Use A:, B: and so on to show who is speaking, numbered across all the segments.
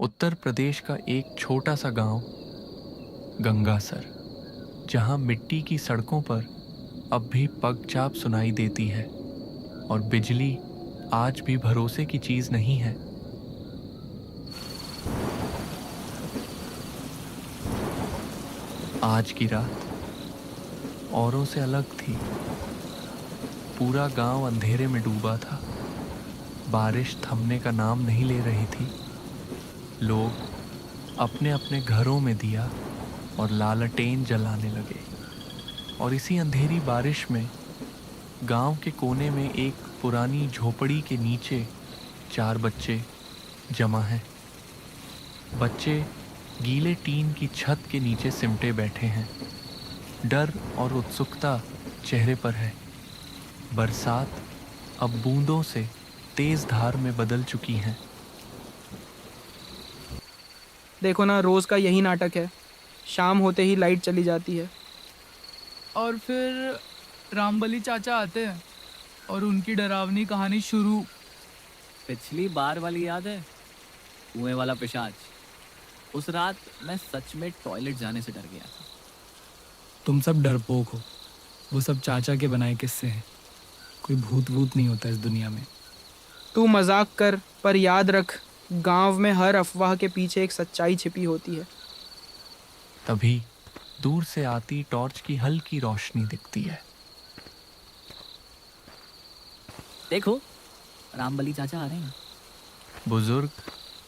A: उत्तर प्रदेश का एक छोटा सा गांव गंगासर, जहां मिट्टी की सड़कों पर अब भी पगचाप सुनाई देती है और बिजली आज भी भरोसे की चीज नहीं है। आज की रात औरों से अलग थी। पूरा गांव अंधेरे में डूबा था। बारिश थमने का नाम नहीं ले रही थी। लोग अपने अपने घरों में दिया और लालटेन जलाने लगे। और इसी अंधेरी बारिश में गांव के कोने में एक पुरानी झोपड़ी के नीचे 4 बच्चे जमा हैं। बच्चे गीले टीन की छत के नीचे सिमटे बैठे हैं। डर और उत्सुकता चेहरे पर है। बरसात अब बूंदों से तेज धार में बदल चुकी है।
B: देखो ना, रोज का यही नाटक है। शाम होते ही लाइट चली जाती है
C: और फिर रामबली चाचा आते हैं और उनकी डरावनी कहानी शुरू।
D: पिछली बार वाली याद है? कुएं वाला पिशाच। उस रात मैं सच में टॉयलेट जाने से डर गया था।
E: तुम सब डरपोक हो। वो सब चाचा के बनाए किस्से हैं। कोई भूत वूत नहीं होता इस दुनिया में।
B: तू मजाक कर, पर याद रख, गांव में हर अफवाह के पीछे एक सच्चाई छिपी होती है।
A: तभी दूर से आती टॉर्च की हल्की रोशनी दिखती है।
D: देखो, रामबली चाचा आ रहे हैं।
A: बुजुर्ग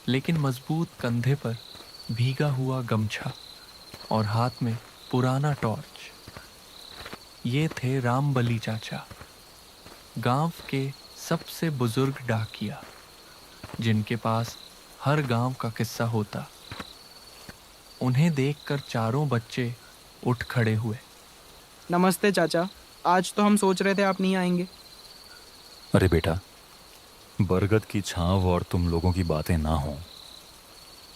A: लेकिन मजबूत कंधे पर भीगा हुआ गमछा और हाथ में पुराना टॉर्च। ये थे रामबली चाचा, गांव के सबसे बुजुर्ग डाकिया, जिनके पास हर गांव का किस्सा होता। उन्हें देखकर चारों बच्चे उठ खड़े हुए।
B: नमस्ते चाचा, आज तो हम सोच रहे थे आप नहीं आएंगे।
F: अरे बेटा, बरगद की छांव और तुम लोगों की बातें ना हो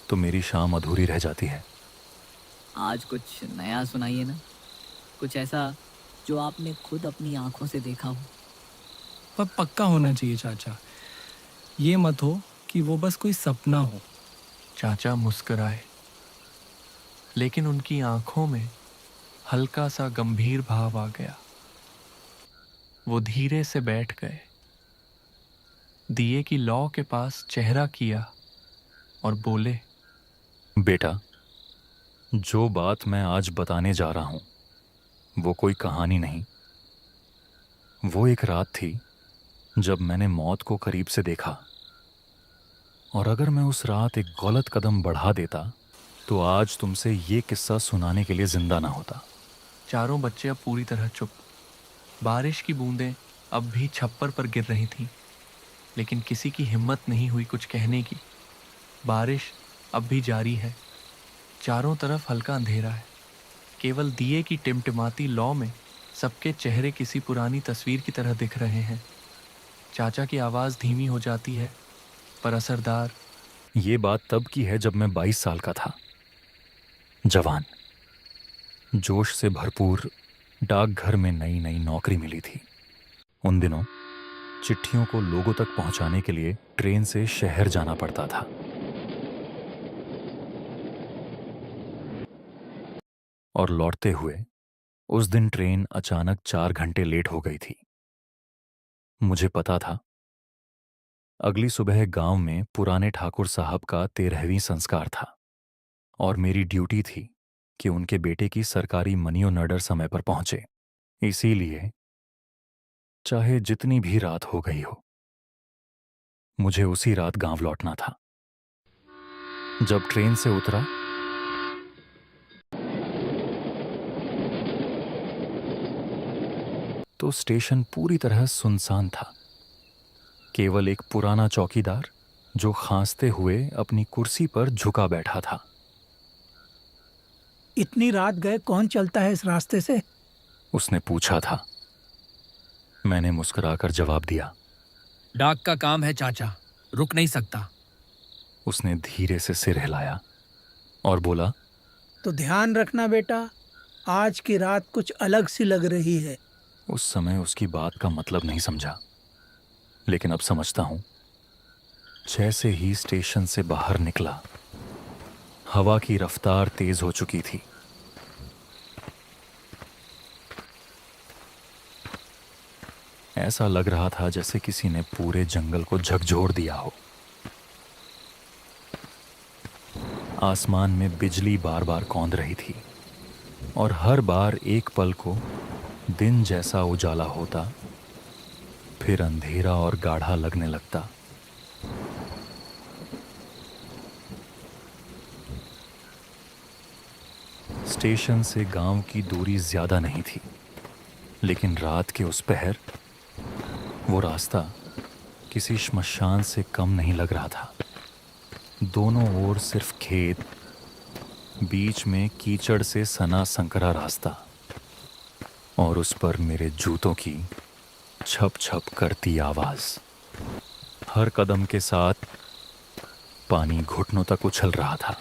F: तो मेरी शाम अधूरी रह जाती है।
D: आज कुछ नया सुनाइए ना, कुछ ऐसा जो आपने खुद अपनी आंखों से देखा हो।
E: पर पक्का होना चाहिए चाचा। ये मत हो कि वो बस कोई सपना हो।
A: चाचा मुस्कुराए, लेकिन उनकी आंखों में हल्का सा गंभीर भाव आ गया। वो धीरे से बैठ गए, दिए की लौ के पास चेहरा किया और बोले,
F: बेटा, जो बात मैं आज बताने जा रहा हूं वो कोई कहानी नहीं। वो एक रात थी जब मैंने मौत को करीब से देखा। और अगर मैं उस रात एक गलत कदम बढ़ा देता तो आज तुमसे ये किस्सा सुनाने के लिए जिंदा ना होता।
A: चारों बच्चे अब पूरी तरह चुप। बारिश की बूंदें अब भी छप्पर पर गिर रही थीं, लेकिन किसी की हिम्मत नहीं हुई कुछ कहने की। बारिश अब भी जारी है। चारों तरफ हल्का अंधेरा है। केवल दिए की टिमटिमाती लौ में सबके चेहरे किसी पुरानी तस्वीर की तरह दिख रहे हैं। चाचा की आवाज़ धीमी हो जाती है, पर असरदार।
F: ये बात तब की है जब मैं 22 साल का था। जवान, जोश से भरपूर, डाकघर में नई नई नौकरी मिली थी। उन दिनों चिट्ठियों को लोगों तक पहुंचाने के लिए ट्रेन से शहर जाना पड़ता था। और लौटते हुए उस दिन ट्रेन अचानक 4 घंटे लेट हो गई थी। मुझे पता था अगली सुबह गांव में पुराने ठाकुर साहब का 13वीं संस्कार था और मेरी ड्यूटी थी कि उनके बेटे की सरकारी मनी ऑर्डर समय पर पहुंचे। इसीलिए चाहे जितनी भी रात हो गई हो, मुझे उसी रात गांव लौटना था। जब ट्रेन से उतरा तो स्टेशन पूरी तरह सुनसान था। केवल एक पुराना चौकीदार जो खांसते हुए अपनी कुर्सी पर झुका बैठा था।
G: इतनी रात गए कौन चलता है इस रास्ते से?
F: उसने पूछा था। मैंने मुस्कुराकर जवाब दिया,
H: डाक का काम है चाचा, रुक नहीं सकता।
F: उसने धीरे से सिर हिलाया और बोला,
G: तो ध्यान रखना बेटा, आज की रात कुछ अलग सी लग रही है।
F: उस समय उसकी बात का मतलब नहीं समझा, लेकिन अब समझता हूं। जैसे ही स्टेशन से बाहर निकला हवा की रफ्तार तेज हो चुकी थी। ऐसा लग रहा था जैसे किसी ने पूरे जंगल को झकझोर दिया हो। आसमान में बिजली बार बार कौंध रही थी और हर बार एक पल को दिन जैसा उजाला होता, फिर अंधेरा और गाढ़ा लगने लगता। स्टेशन से गांव की दूरी ज्यादा नहीं थी, लेकिन रात के उस पहर वो रास्ता किसी श्मशान से कम नहीं लग रहा था। दोनों ओर सिर्फ खेत, बीच में कीचड़ से सना संकरा रास्ता, और उस पर मेरे जूतों की छप छप करती आवाज। हर कदम के साथ पानी घुटनों तक उछल रहा था।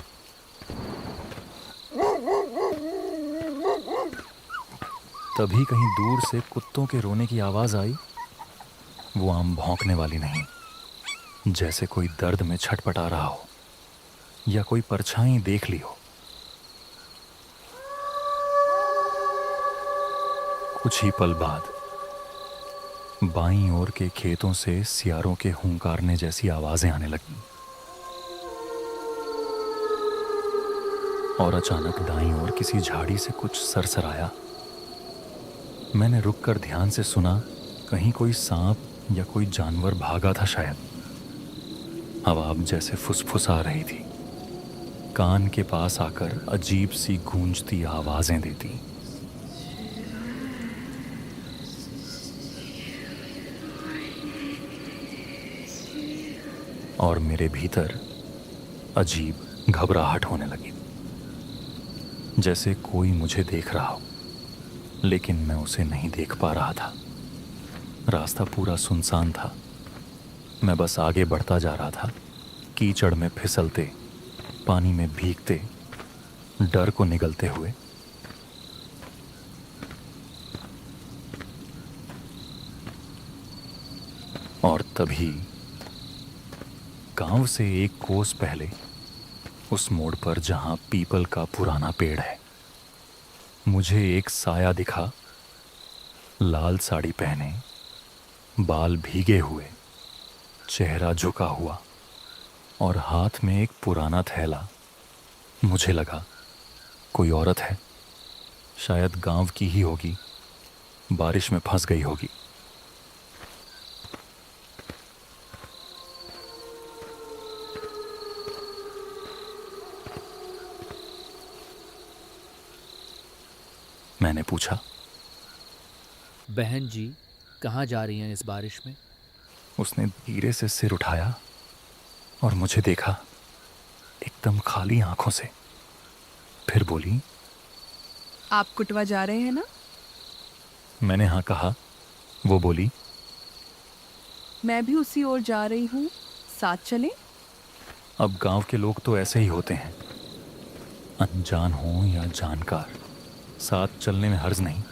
F: तभी कहीं दूर से कुत्तों के रोने की आवाज आई। वो आम भौंकने वाली नहीं, जैसे कोई दर्द में छटपटा रहा हो या कोई परछाई देख ली हो। कुछ ही पल बाद बाईं ओर के खेतों से सियारों के हुंकारने जैसी आवाजें आने लगीं, और अचानक दाईं ओर किसी झाड़ी से कुछ सरसराया। मैंने रुककर ध्यान से सुना। कहीं कोई सांप या कोई जानवर भागा था शायद। हवा अब जैसे फुसफुसा रही थी, कान के पास आकर अजीब सी गूंजती आवाजें देती। और मेरे भीतर अजीब घबराहट होने लगी, जैसे कोई मुझे देख रहा हो, लेकिन मैं उसे नहीं देख पा रहा था। रास्ता पूरा सुनसान था। मैं बस आगे बढ़ता जा रहा था, कीचड़ में फिसलते, पानी में भीगते, डर को निगलते हुए। और तभी गांव से एक कोस पहले, उस मोड़ पर जहां पीपल का पुराना पेड़ है, मुझे एक साया दिखा। लाल साड़ी पहने, बाल भीगे हुए, चेहरा झुका हुआ और हाथ में एक पुराना थैला। मुझे लगा कोई औरत है, शायद गांव की ही होगी, बारिश में फंस गई होगी। मैंने पूछा,
H: बहन जी कहाँ जा रही हैं इस बारिश में?
F: उसने धीरे से सिर उठाया और मुझे देखा, एकदम खाली आंखों से। फिर बोली,
I: आप कुटवा जा रहे हैं ना?
F: मैंने हाँ कहा। वो बोली,
I: मैं भी उसी ओर जा रही हूँ, साथ चलें?
F: अब गांव के लोग तो ऐसे ही होते हैं, अनजान हो या जानकार, साथ चलने में हर्ज नहीं।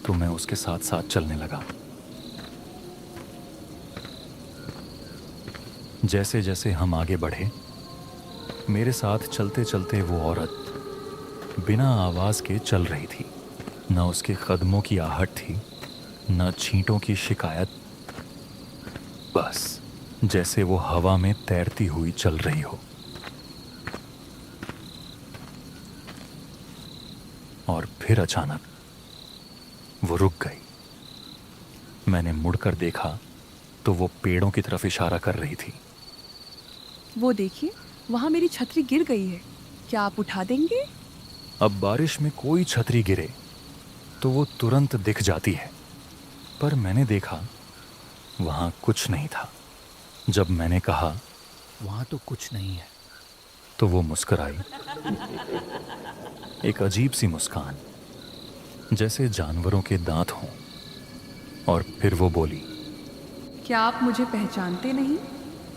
F: तो मैं उसके साथ साथ चलने लगा। जैसे जैसे हम आगे बढ़े, मेरे साथ चलते चलते वो औरत बिना आवाज के चल रही थी। न उसके कदमों की आहट थी, न छींटों की शिकायत, बस जैसे वो हवा में तैरती हुई चल रही हो। और फिर अचानक वो रुक गई। मैंने मुड़कर देखा तो वो पेड़ों की तरफ इशारा कर रही थी।
I: वो देखिए, वहाँ मेरी छतरी गिर गई है, क्या आप उठा देंगे?
F: अब बारिश में कोई छतरी गिरे तो वो तुरंत दिख जाती है, पर मैंने देखा वहाँ कुछ नहीं था। जब मैंने कहा,
H: वहाँ तो कुछ नहीं है,
F: तो वो मुस्कुराई, एक अजीब सी मुस्कान, जैसे जानवरों के दांत हों। और फिर वो बोली,
I: क्या आप मुझे पहचानते नहीं?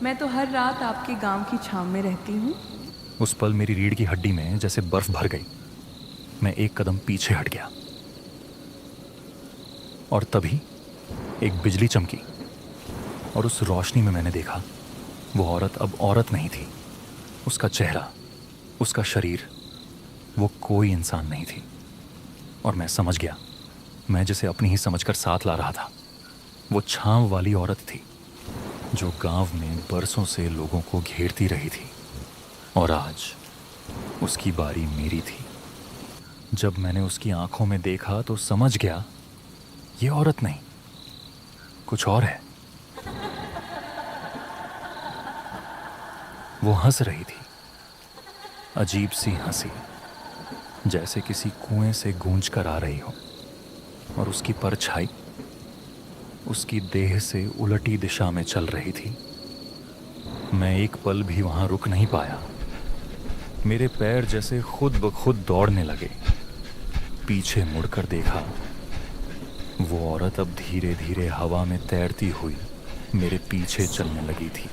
I: मैं तो हर रात आपके गांव की छांव में रहती हूँ।
F: उस पल मेरी रीढ़ की हड्डी में जैसे बर्फ भर गई। मैं एक कदम पीछे हट गया और तभी एक बिजली चमकी और उस रोशनी में मैंने देखा वो औरत अब औरत नहीं थी। उसका चेहरा उसका शरीर, वो कोई इंसान नहीं थी। और मैं समझ गया, मैं जिसे अपनी ही समझकर साथ ला रहा था, वो छांव वाली औरत थी जो गांव में बरसों से लोगों को घेरती रही थी। और आज उसकी बारी मेरी थी। जब मैंने उसकी आंखों में देखा तो समझ गया ये औरत नहीं, कुछ और है। वो हंस रही थी, अजीब सी हंसी, जैसे किसी कुएं से गूंज कर आ रही हो। और उसकी परछाई उसकी देह से उलटी दिशा में चल रही थी। मैं एक पल भी वहां रुक नहीं पाया। मेरे पैर जैसे खुद ब खुद दौड़ने लगे। पीछे मुड़कर देखा, वो औरत अब धीरे धीरे हवा में तैरती हुई मेरे पीछे चलने लगी थी।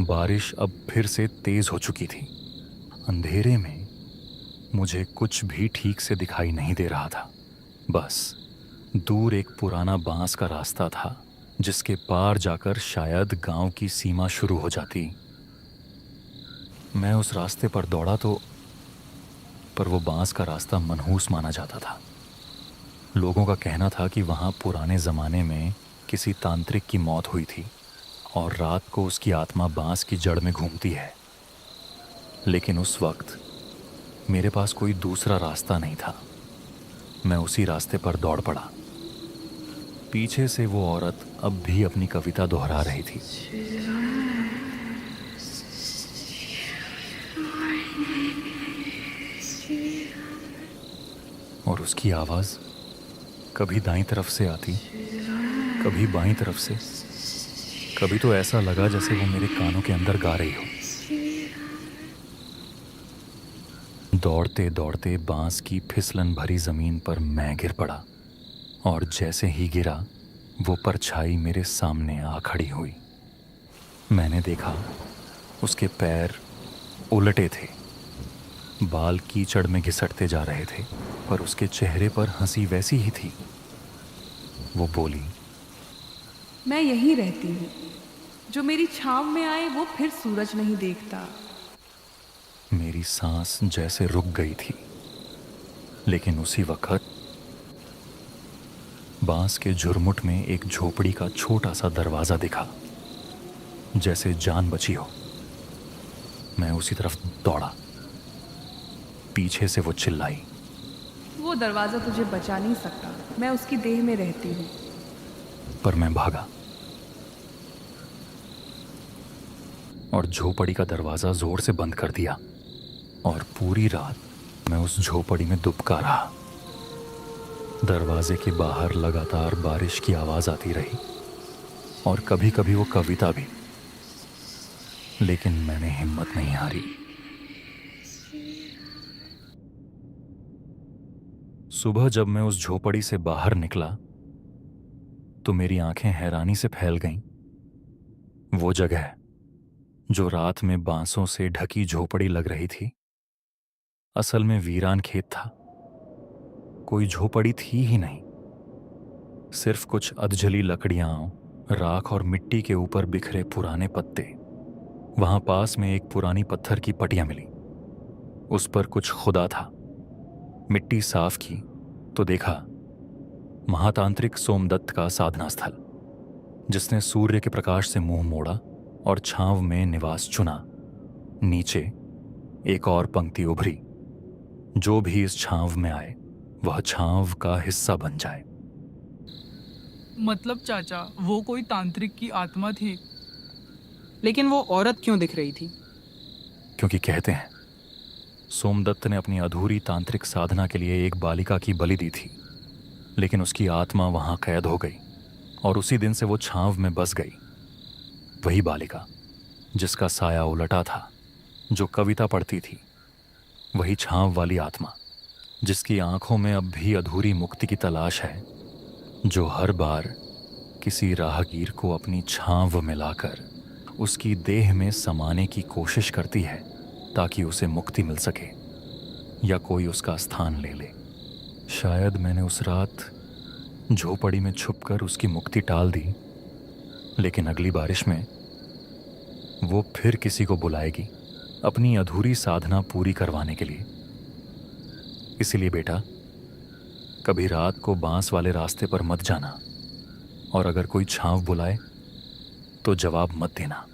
F: बारिश अब फिर से तेज हो चुकी थी। अंधेरे में मुझे कुछ भी ठीक से दिखाई नहीं दे रहा था। बस दूर एक पुराना बांस का रास्ता था जिसके पार जाकर शायद गांव की सीमा शुरू हो जाती। मैं उस रास्ते पर दौड़ा तो पर वो बांस का रास्ता मनहूस माना जाता था। लोगों का कहना था कि वहाँ पुराने ज़माने में किसी तांत्रिक की मौत हुई थी और रात को उसकी आत्मा बांस की जड़ में घूमती है। लेकिन उस वक्त मेरे पास कोई दूसरा रास्ता नहीं था। मैं उसी रास्ते पर दौड़ पड़ा। पीछे से वो औरत अब भी अपनी कविता दोहरा रही थी। और उसकी आवाज कभी दाईं तरफ से आती, कभी बाईं तरफ से। कभी तो ऐसा लगा जैसे वो मेरे कानों के अंदर गा रही हो। दौड़ते दौड़ते बांस की फिसलन भरी जमीन पर मैं गिर पड़ा और जैसे ही गिरा वो परछाई मेरे सामने आ खड़ी हुई। मैंने देखा उसके पैर उलटे थे, बाल कीचड़ में घिसटते जा रहे थे, पर उसके चेहरे पर हंसी वैसी ही थी। वो बोली,
I: मैं यहीं रहती हूँ। जो मेरी छांव में आए वो फिर सूरज नहीं देखता।
F: मेरी सांस जैसे रुक गई थी। लेकिन उसी वक्त बांस के झुरमुट में एक झोपड़ी का छोटा सा दरवाजा दिखा, जैसे जान बची हो। मैं उसी तरफ दौड़ा। पीछे से वो चिल्लाई,
I: वो दरवाज़ा तुझे बचा नहीं सकता। मैं उसकी देह में रहती हूँ।
F: पर मैं भागा और झोपड़ी का दरवाजा जोर से बंद कर दिया। और पूरी रात मैं उस झोपड़ी में दुबका रहा। दरवाजे के बाहर लगातार बारिश की आवाज आती रही और कभी कभी वो कविता भी। लेकिन मैंने हिम्मत नहीं हारी। सुबह जब मैं उस झोपड़ी से बाहर निकला तो मेरी आंखें हैरानी से फैल गईं। वो जगह जो रात में बांसों से ढकी झोपड़ी लग रही थी, असल में वीरान खेत था। कोई झोपड़ी थी ही नहीं, सिर्फ कुछ अधजली लकड़ियां, राख और मिट्टी के ऊपर बिखरे पुराने पत्ते। वहां पास में एक पुरानी पत्थर की पटिया मिली, उस पर कुछ खुदा था। मिट्टी साफ की तो देखा महातांत्रिक सोमदत्त का साधना स्थल, जिसने सूर्य के प्रकाश से मुंह मोड़ा और छांव में निवास चुना। नीचे एक और पंक्ति उभरी, जो भी इस छांव में आए वह छांव का हिस्सा बन जाए।
C: मतलब चाचा, वो कोई तांत्रिक की आत्मा थी?
B: लेकिन वो औरत क्यों दिख रही थी?
F: क्योंकि कहते हैं सोमदत्त ने अपनी अधूरी तांत्रिक साधना के लिए एक बालिका की बलि दी थी, लेकिन उसकी आत्मा वहां कैद हो गई और उसी दिन से वो छांव में बस गई। वही बालिका जिसका साया उलटा था, जो कविता पढ़ती थी, वही छांव वाली आत्मा जिसकी आंखों में अब भी अधूरी मुक्ति की तलाश है, जो हर बार किसी राहगीर को अपनी छांव में लाकर उसकी देह में समाने की कोशिश करती है ताकि उसे मुक्ति मिल सके या कोई उसका स्थान ले ले। शायद मैंने उस रात झोपड़ी में छुपकर उसकी मुक्ति टाल दी, लेकिन अगली बारिश में वो फिर किसी को बुलाएगी अपनी अधूरी साधना पूरी करवाने के लिए। इसीलिए बेटा, कभी रात को बांस वाले रास्ते पर मत जाना, और अगर कोई छांव बुलाए तो जवाब मत देना।